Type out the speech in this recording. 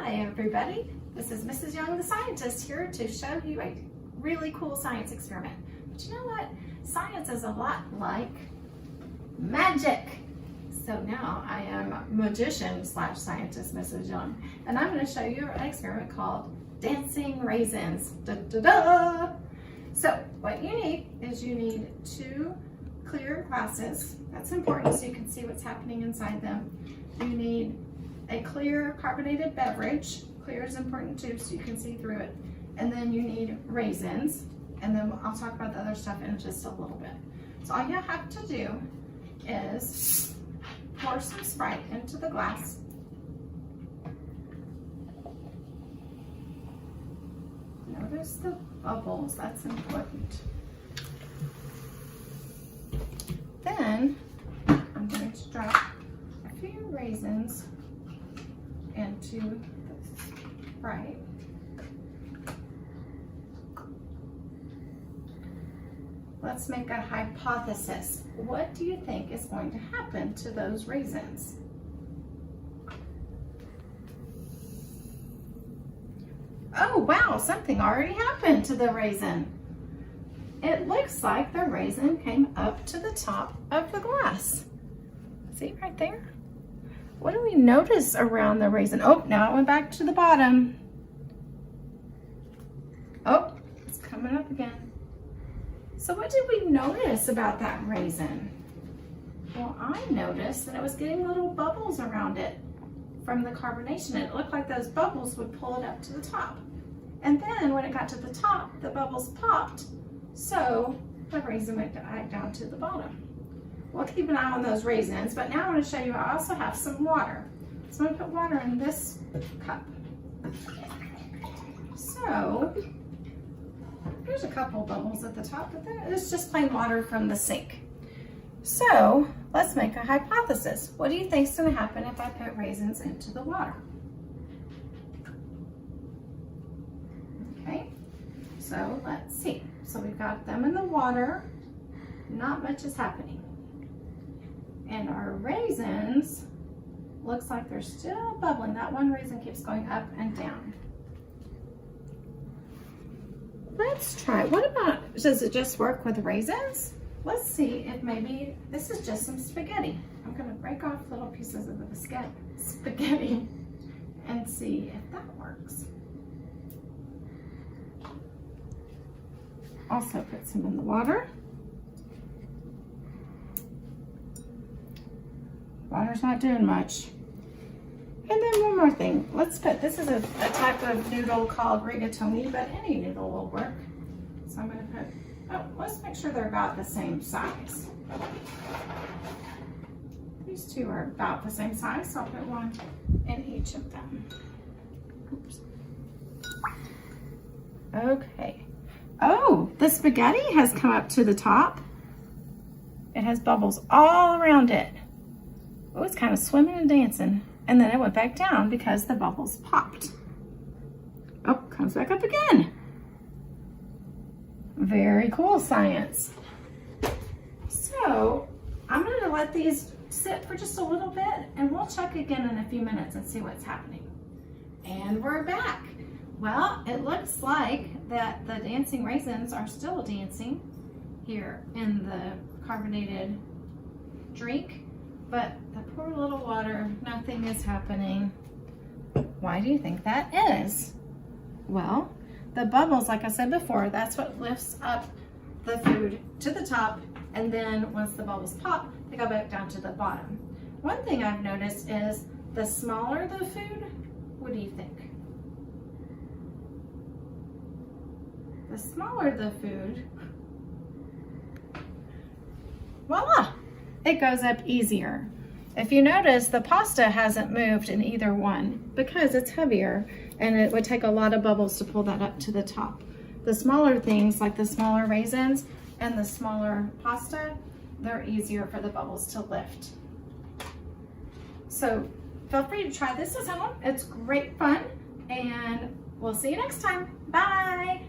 Hi everybody, this is Mrs. Young the scientist here to show you a really cool science experiment. But you know what? Science is a lot like magic. So now I am magician slash scientist Mrs. Young, and I'm going to show you an experiment called dancing raisins. Da, da, da. So what you need is you need 2 clear glasses. That's important so you can see what's happening inside them. You need a clear carbonated beverage. Clear is important too so you can see through it. And then you need raisins. And then I'll talk about the other stuff in just a little bit. So all you have to do is pour some Sprite into the glass. Notice the bubbles, that's important. Then I'm going to drop a few raisins into the Sprite. Let's make a hypothesis. What do you think is going to happen to those raisins? Oh wow, something already happened to the raisin. It looks like the raisin came up to the top of the glass. See right there? What do we notice around the raisin? Oh, now it went back to the bottom. Oh, it's coming up again. So what did we notice about that raisin? Well, I noticed that it was getting little bubbles around it from the carbonation. It looked like those bubbles would pull it up to the top. And then when it got to the top, the bubbles popped. So the raisin went down to the bottom. We'll keep an eye on those raisins, but now I want to show you I also have some water. So I'm going to put water in this cup. So there's a couple bubbles at the top, but it's just plain water from the sink. So let's make a hypothesis. What do you think is going to happen if I put raisins into the water? Okay, so let's see. So we've got them in the water. Not much is happening. And our raisins, looks like they're still bubbling. That one raisin keeps going up and down. Let's try, what about, does it just work with raisins? Let's see if maybe this is just some spaghetti. I'm gonna break off little pieces of the spaghetti and see if that works. Also put some in the water. Water's not doing much. And then one more thing. Let's put, this is a type of noodle called rigatoni, but any noodle will work. So I'm going to put, oh, let's make sure they're about the same size. These 2 are about the same size, so I'll put one in each of them. Oops. Okay. Oh, the spaghetti has come up to the top. It has bubbles all around it. Oh, it's kind of swimming and dancing. And then it went back down because the bubbles popped. Oh, comes back up again. Very cool science. So I'm going to let these sit for just a little bit and we'll check again in a few minutes and see what's happening. And we're back. Well, it looks like that the dancing raisins are still dancing here in the carbonated drink. But the poor little water, nothing is happening. Why do you think that is? Well, the bubbles, like I said before, that's what lifts up the food to the top, and then once the bubbles pop, they go back down to the bottom. One thing I've noticed is the smaller the food, what do you think? The smaller the food, voila! It goes up easier. If you notice, the pasta hasn't moved in either one because it's heavier and it would take a lot of bubbles to pull that up to the top. The smaller things, like the smaller raisins and the smaller pasta, they're easier for the bubbles to lift. So feel free to try this at home. It's great fun, and we'll see you next time. Bye.